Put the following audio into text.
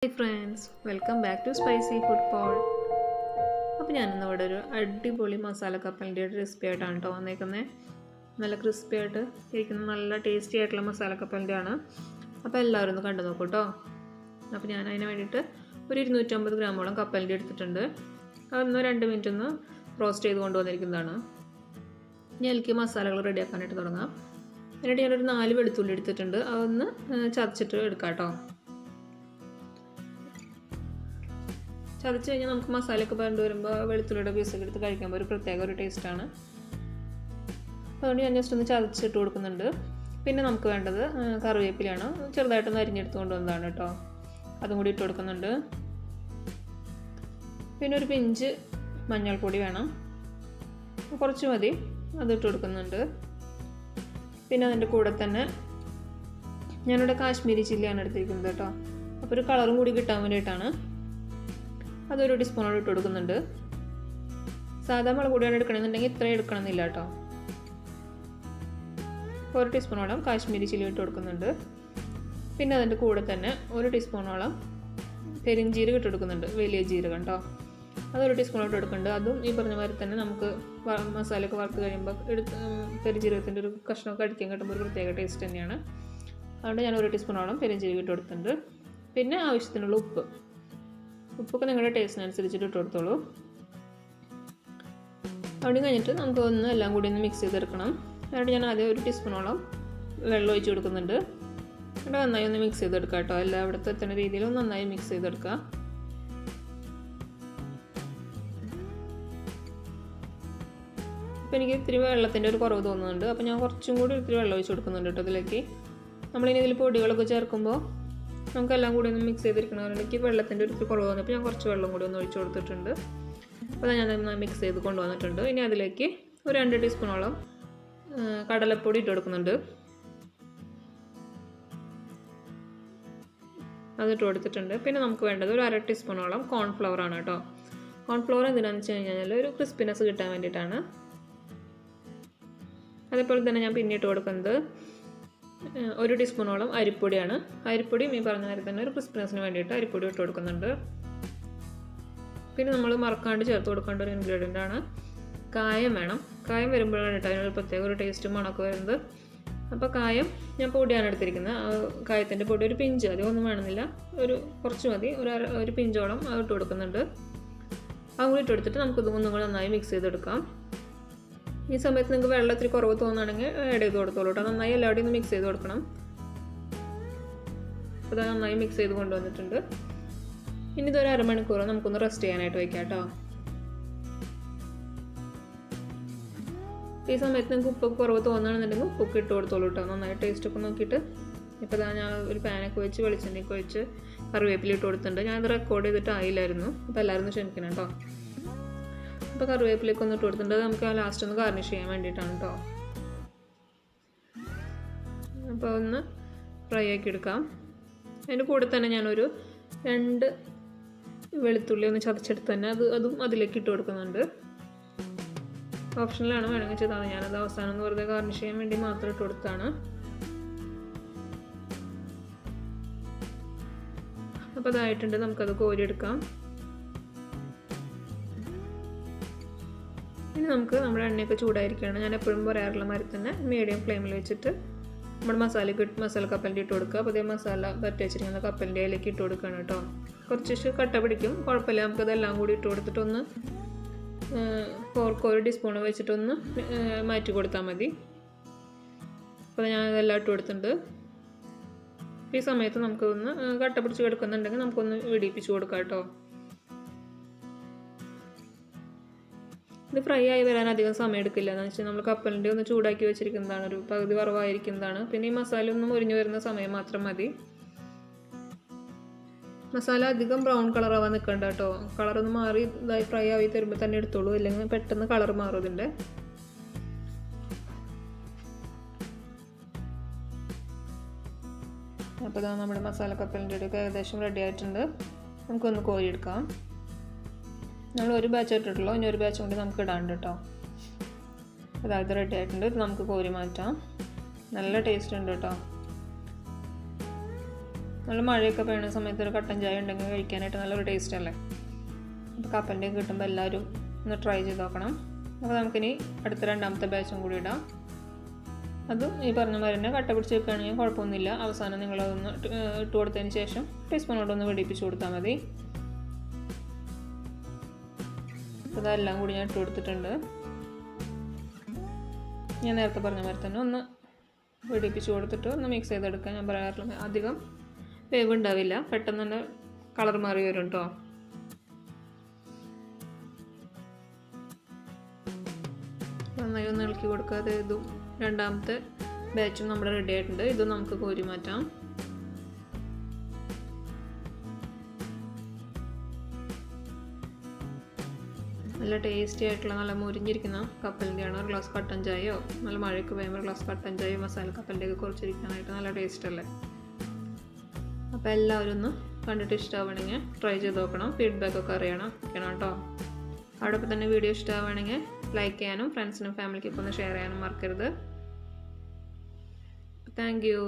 Hi friends, welcome back to Spicy Food Pod. അപ്പോൾ ഞാനിന്ന് ഇവിടെ ഒരു അടിപൊളി മസാല കപ്പലിൻ്റെ റെസിപ്പി ആയിട്ടാണ് കേട്ടോ വന്നേക്കുന്നത്. നല്ല ക്രിസ്പി ആയിട്ട് ഇരിക്കുന്ന നല്ല ടേസ്റ്റി ആയിട്ടുള്ള മസാല കപ്പലിൻ്റെ ആണ്. അപ്പോൾ എല്ലാവരും ഒന്ന് കണ്ടു നോക്കൂ കേട്ടോ. അപ്പോൾ ഞാൻ അതിന് വേണ്ടിയിട്ട് ഒരു 250 ഗ്രാമോളം കപ്പലിൻ്റെ എടുത്തിട്ടുണ്ട്. അതൊന്ന് 2 മിനിറ്റ് ഒന്ന് റോസ്റ്റ് ചെയ്ത് കൊണ്ടുവന്നിരിക്കുന്നതാണ്. ഇനി അതിലേക്ക് മസാലകൾ റെഡിയാക്കാനായിട്ട് തുടങ്ങാം. അതിനായിട്ട് ഞാനൊരു 4 വെളുത്തുള്ളി എടുത്തിട്ടുണ്ട്. അതൊന്ന് ചതച്ചിട്ട് എടുക്കാം കേട്ടോ. ചതച്ച് കഴിഞ്ഞാൽ നമുക്ക് മസാലയൊക്കെ പറഞ്ഞു വരുമ്പോൾ വെളുത്തുള്ളിയുടെ പീസൊക്കെ എടുത്ത് കഴിക്കുമ്പോൾ ഒരു പ്രത്യേക ഒരു ടേസ്റ്റാണ്. അതുകൊണ്ട് ഞാൻ ജസ്റ്റ് ഒന്ന് ചതച്ചിട്ട് കൊടുക്കുന്നുണ്ട്. പിന്നെ നമുക്ക് വേണ്ടത് കറിവേപ്പിലയാണ്. ചെറുതായിട്ടൊന്ന് അരിഞ്ഞെടുത്ത് കൊണ്ടുവന്നതാണ് കേട്ടോ. അതും കൂടി ഇട്ട് കൊടുക്കുന്നുണ്ട്. പിന്നെ ഒരു പിഞ്ച് മഞ്ഞൾപ്പൊടി വേണം, കുറച്ച് മതി, അതിട്ട് കൊടുക്കുന്നുണ്ട്. പിന്നെ അതിൻ്റെ കൂടെ തന്നെ ഞാനിവിടെ കാശ്മീരി ചില്ലിയാണ് എടുത്തിരിക്കുന്നത് കേട്ടോ. അപ്പോൾ ഒരു കളറും കൂടി കിട്ടാൻ വേണ്ടിയിട്ടാണ്. അതൊരു ടീസ്പൂണോട് ഇട്ട് കൊടുക്കുന്നുണ്ട്. സാധാ മുളക് പൊടിയാണ് എടുക്കണമെന്നുണ്ടെങ്കിൽ ഇത്രയും എടുക്കണമെന്നില്ല കേട്ടോ. 1 ടീസ്പൂണോളം കാശ്മീരി ചില്ലി ഇട്ട് കൊടുക്കുന്നുണ്ട്. പിന്നെ അതിൻ്റെ കൂടെ തന്നെ 1 ടീസ്പൂണോളം പെരിഞ്ജീരകം ഇട്ട് കൊടുക്കുന്നുണ്ട്, വലിയ ജീരകം കേട്ടോ. അതൊരു ടീസ്പൂണോട്ട് എടുക്കുന്നുണ്ട്. അതും ഈ പറഞ്ഞ മാതിരി തന്നെ നമുക്ക് മസാലയൊക്കെ വറുത്ത് കഴിയുമ്പോൾ പെരിഞ്ജീരകത്തിൻ്റെ ഒരു കഷ്ണമൊക്കെ അടിക്കാൻ കിട്ടുമ്പോൾ ഒരു പ്രത്യേക ടേസ്റ്റ് തന്നെയാണ്. അതുകൊണ്ട് ഞാൻ 1 ടീസ്പൂണോളം പെരിഞ്ജീരകം ഇട്ട് കൊടുക്കുന്നുണ്ട്. പിന്നെ ആവശ്യത്തിനുള്ള ഉപ്പൊക്കെ നിങ്ങളുടെ ടേസ്റ്റിനനുസരിച്ചിട്ട് ഇട്ട് കൊടുത്തോളൂ. അവിടെ കഴിഞ്ഞിട്ട് നമുക്ക് എല്ലാം കൂടി ഒന്ന് മിക്സ് ചെയ്തെടുക്കണം. എന്നിട്ട് ഞാൻ ആദ്യം 1 ടീസ്പൂണോളം വെള്ളം ഒഴിച്ച് കൊടുക്കുന്നുണ്ട്. എന്നിട്ട് നന്നായി ഒന്ന് മിക്സ് ചെയ്തെടുക്കുക കേട്ടോ. എല്ലാം ഇവിടുത്തെ എത്തുന്ന രീതിയിൽ നന്നായി മിക്സ് ചെയ്തെടുക്കുക. അപ്പോൾ എനിക്ക് ഇത്തിരി വെള്ളത്തിൻ്റെ ഒരു കുറവ് തോന്നുന്നുണ്ട്. അപ്പോൾ ഞാൻ കുറച്ചും കൂടി ഇത്തിരി വെള്ളം ഒഴിച്ച് കൊടുക്കുന്നുണ്ട് കേട്ടോ ഇതിലേക്ക്. നമ്മളിനി ഇതിൽ പൊടികളൊക്കെ ചേർക്കുമ്പോൾ നമുക്കെല്ലാം കൂടി ഒന്ന് മിക്സ് ചെയ്തിരിക്കണമെങ്കിൽ വെള്ളത്തിൻ്റെ ഒരു കുറവ് വന്നപ്പോൾ ഞാൻ കുറച്ച് വെള്ളം കൂടി ഒന്ന് ഒഴിച്ച് കൊടുത്തിട്ടുണ്ട്. അപ്പോൾ ഞാൻ മിക്സ് ചെയ്ത് കൊണ്ടുവന്നിട്ടുണ്ട്. ഇനി അതിലേക്ക് ഒരു 2 ടീസ്പൂണോളം കടലപ്പൊടി ഇട്ട് കൊടുക്കുന്നുണ്ട്. അതിട്ട് കൊടുത്തിട്ടുണ്ട്. പിന്നെ നമുക്ക് വേണ്ടത് ഒരു 1/2 ടീസ്പൂണോളം കോൺഫ്ലവർ ആണ് കേട്ടോ. കോൺഫ്ലവർ എന്തിനാണെന്ന് വെച്ച് കഴിഞ്ഞാൽ ഒരു ക്രിസ്പിനെസ് കിട്ടാൻ വേണ്ടിയിട്ടാണ്. അതേപോലെ തന്നെ ഞാൻ പിന്നെ ഇട്ട് കൊടുക്കുന്നത് 1 ടീസ്പൂണോളം അരിപ്പൊടിയാണ്. അരിപ്പൊടിയും ഈ പറഞ്ഞ നേരത്തെ തന്നെ ഒരു ക്രിസ്പിനെസ്സിന് വേണ്ടിയിട്ട് അരിപ്പൊടി ഇട്ട് കൊടുക്കുന്നുണ്ട്. പിന്നെ നമ്മൾ മറക്കാണ്ട് ചേർത്ത് കൊടുക്കേണ്ട ഒരു ഇൻഗ്രീഡിയൻ്റ് ആണ് കായം വേണം. കായം വരുമ്പോഴാണ് കേട്ടോ അതിനൊരു പ്രത്യേക ഒരു ടേസ്റ്റും മണമൊക്കെ വരുന്നത്. അപ്പോൾ കായം ഞാൻ പൊടിയാണ് എടുത്തിരിക്കുന്നത്. കായത്തിൻ്റെ പൊടി ഒരു പിഞ്ച്, അധികമൊന്നും വേണമെന്നില്ല, ഒരു കുറച്ച് മതി, ഒരു പിഞ്ചോളം അത് ഇട്ട് കൊടുക്കുന്നുണ്ട്. അതും കൂടി ഇട്ട് കൊടുത്തിട്ട് നമുക്കിത് ഒന്നും കൂടി നന്നായി മിക്സ് ചെയ്തെടുക്കാം. ഈ സമയത്ത് നിങ്ങൾക്ക് വെള്ളം ഇത്തിരി കുറവ് തോന്നുകയാണെങ്കിൽ ആഡ് ചെയ്ത് കൊടുത്തോളൂ കേട്ടോ. നന്നായി എല്ലാവരുടെയും ഒന്ന് മിക്സ് ചെയ്ത് കൊടുക്കണം. അപ്പോൾ അത് നന്നായി മിക്സ് ചെയ്ത് കൊണ്ടുവന്നിട്ടുണ്ട്. ഇനി ഇതൊരു അരമണിക്കൂർ നമുക്കൊന്ന് റെസ്റ്റ് ചെയ്യാനായിട്ട് വയ്ക്കാം കേട്ടോ. ഈ സമയത്ത് നിങ്ങൾക്ക് ഉപ്പൊക്കെ കുറവ് തോന്നുകയാണെന്നുണ്ടെങ്കിൽ ഉപ്പൊക്കെ ഇട്ട് കൊടുത്തോളൂ കേട്ടോ. നന്നായി ടേസ്റ്റൊക്കെ നോക്കിയിട്ട്. ഇപ്പോൾ ഞാൻ ഒരു പാനൊക്കെ വെച്ച് വെളിച്ചെണ്ണയൊക്കെ ഒഴിച്ച് കറിവേപ്പില ഇട്ട് കൊടുത്തിട്ടുണ്ട്. ഞാനത് റെക്കോർഡ് ചെയ്തിട്ട് ആയില്ലായിരുന്നു. അപ്പോൾ എല്ലാവരും ക്ഷമിക്കണം കേട്ടോ. അപ്പോൾ കറിവേപ്പിലേക്ക് ഒന്ന് ഇട്ട് കൊടുത്തിട്ടുണ്ട്. നമുക്ക് ലാസ്റ്റ് ഒന്ന് ഗാർണിഷ് ചെയ്യാൻ വേണ്ടിയിട്ടാണ് കേട്ടോ. അപ്പോൾ ഒന്ന് ഫ്രൈ ആക്കി എടുക്കാം. അതിൻ്റെ കൂടെ തന്നെ ഞാനൊരു 2 വെളുത്തുള്ളി ഒന്ന് ചതച്ചെടുത്ത് തന്നെ അതും അതിലേക്ക് ഇട്ട് കൊടുക്കുന്നുണ്ട്. ഓപ്ഷനിലാണ്, വേണമെങ്കിൽ ചെയ്താൽ ഞാനത് അവസാനം ഒന്ന് വെറുതെ ഗാർണിഷ് ചെയ്യാൻ വേണ്ടി മാത്രം ഇട്ട് കൊടുത്താണ്. അപ്പോൾ അതായിട്ടുണ്ട്. നമുക്കത് കോരിയെടുക്കാം. ഇനി നമുക്ക് നമ്മുടെ എണ്ണയൊക്കെ ചൂടായിരിക്കുകയാണ്. ഞാൻ എപ്പോഴും പറയാറുള്ള മാതിരി തന്നെ മീഡിയം ഫ്ലെയിമിൽ വെച്ചിട്ട് നമ്മുടെ മസാല കപ്പലിൻ്റെ ഇട്ട് കൊടുക്കുക. അപ്പോൾ അതേ മസാല പരട്ടി വെച്ചിരിക്കുന്ന കപ്പലിൻ്റെ അതിലേക്ക് ഇട്ട് കൊടുക്കുകയാണ് കേട്ടോ. കുറച്ച് കട്ട പിടിക്കും, കുഴപ്പമില്ല. നമുക്കതെല്ലാം കൂടി ഇട്ട് കൊടുത്തിട്ടൊന്ന് ഫോർക്ക് 1 ടീസ്പൂൺ വെച്ചിട്ടൊന്ന് മാറ്റി കൊടുത്താൽ മതി. അപ്പോൾ ഞാൻ ഇതെല്ലാം ഇട്ട് കൊടുത്തിട്ടുണ്ട്. ഈ സമയത്ത് നമുക്കൊന്ന് കട്ട പിടിച്ച് കിടക്കുന്നുണ്ടെങ്കിൽ നമുക്കൊന്ന് വെടിപ്പിച്ച് കൊടുക്കാം കേട്ടോ. ഇത് ഫ്രൈ ആയി വരാൻ അധികം സമയം എടുക്കില്ല. എന്ന് വെച്ചാൽ നമ്മൾ കപ്പലിൻ്റെ ഒന്ന് ചൂടാക്കി വെച്ചിരിക്കുന്നതാണ്, ഒരു പകുതി വറവായിരിക്കുന്നതാണ്. പിന്നെ ഈ മസാല ഒന്ന് മുരിഞ്ഞു വരുന്ന സമയം മാത്രം മതി. മസാല അധികം ബ്രൗൺ കളറാവാൻ നിൽക്കണ്ട കേട്ടോ. കളറൊന്ന് മാറി ഇതായി ഫ്രൈ ആയി തരുമ്പോൾ തന്നെ എടുത്തോളൂ, അല്ലെങ്കിൽ പെട്ടെന്ന് കളർ മാറും ഇതിൻ്റെ. അപ്പോൾ ഇതാ നമ്മുടെ മസാല കപ്പലിൻ്റെ ഒക്കെ ഏകദേശം റെഡി ആയിട്ടുണ്ട്. നമുക്കൊന്ന് കോരിയെടുക്കാം. നമ്മൾ ഒരു ബാച്ച് ഇട്ടിട്ടുള്ളൂ, ഇനി ഒരു ബാച്ച് കൊണ്ട് നമുക്ക് ഇടാണ്ട് കേട്ടോ. അതായത് റെഡി ആയിട്ടുണ്ട്. ഇത് നമുക്ക് കോരി മാറ്റാം. നല്ല ടേസ്റ്റ് ഉണ്ട് കേട്ടോ. നല്ല മഴയൊക്കെ പെയ്യുന്ന സമയത്ത് ഒരു കട്ടൻ ചായ ഉണ്ടെങ്കിൽ കഴിക്കാനായിട്ട് നല്ലൊരു ടേസ്റ്റ് അല്ലേ. അപ്പോൾ കപ്പലണ്ടി കിട്ടുമ്പോൾ എല്ലാവരും ഒന്ന് ട്രൈ ചെയ്ത് നോക്കണം. അപ്പോൾ നമുക്കിനി അടുത്ത രണ്ടാമത്തെ ബാച്ചും കൂടി ഇടാം. അതും ഈ പറഞ്ഞ മാതിരി തന്നെ കട്ട പിടിച്ച് വെക്കുകയാണെങ്കിൽ കുഴപ്പമൊന്നുമില്ല. അവസാനം നിങ്ങളതൊന്ന് ഇട്ട് കൊടുത്തതിന് ശേഷം ടീസ്പൂണോടൊന്ന് വെടിപ്പിച്ച് കൊടുത്താൽ മതി. അപ്പോൾ അതെല്ലാം കൂടി ഞാൻ ഇട്ട് കൊടുത്തിട്ടുണ്ട്. ഞാൻ നേരത്തെ പറഞ്ഞ മാതിരി തന്നെ ഒന്ന് വെടിപ്പിച്ച് കൊടുത്തിട്ട് ഒന്ന് മിക്സ് ചെയ്തെടുക്കാൻ ഞാൻ പറയാറുള്ള. അധികം വേവ് ഉണ്ടാവില്ല, പെട്ടെന്ന് തന്നെ കളർ മാറി വരും കേട്ടോ. നന്നായി ഒന്ന് ഇളക്കി കൊടുക്കാതെ ഇതും രണ്ടാമത്തെ ബാച്ചും നമ്മുടെ റെഡി ആയിട്ടുണ്ട്. ഇതും നമുക്ക് കോരി മാറ്റാം. നല്ല ടേസ്റ്റി ആയിട്ടുള്ള നല്ല മുരിഞ്ഞിരിക്കുന്ന കപ്പലണ്ടിയാണ്. ഒരു ഗ്ലാസ് കട്ടൻ ചായയോ നല്ല മഴയൊക്കെ വരുമ്പോൾ ഒരു ഗ്ലാസ് കട്ടൻ ചായയോ മസാല കപ്പലണ്ടിയൊക്കെ കുറച്ചിരിക്കാനായിട്ട് നല്ല ടേസ്റ്റ് അല്ലേ. അപ്പോൾ എല്ലാവരും ഒന്ന് കണ്ടിട്ട് ഇഷ്ടമാവണമെങ്കിൽ ട്രൈ ചെയ്ത് നോക്കണം. ഫീഡ്ബാക്കൊക്കെ അറിയണം കേട്ടോ. അവിടെ തന്നെ വീഡിയോ ഇഷ്ടമാവണമെങ്കിൽ ലൈക്ക് ചെയ്യാനും ഫ്രണ്ട്സിനും ഫാമിലിക്കൊക്കെ ഒന്ന് ഷെയർ ചെയ്യാനും മറക്കരുത്. Thank you.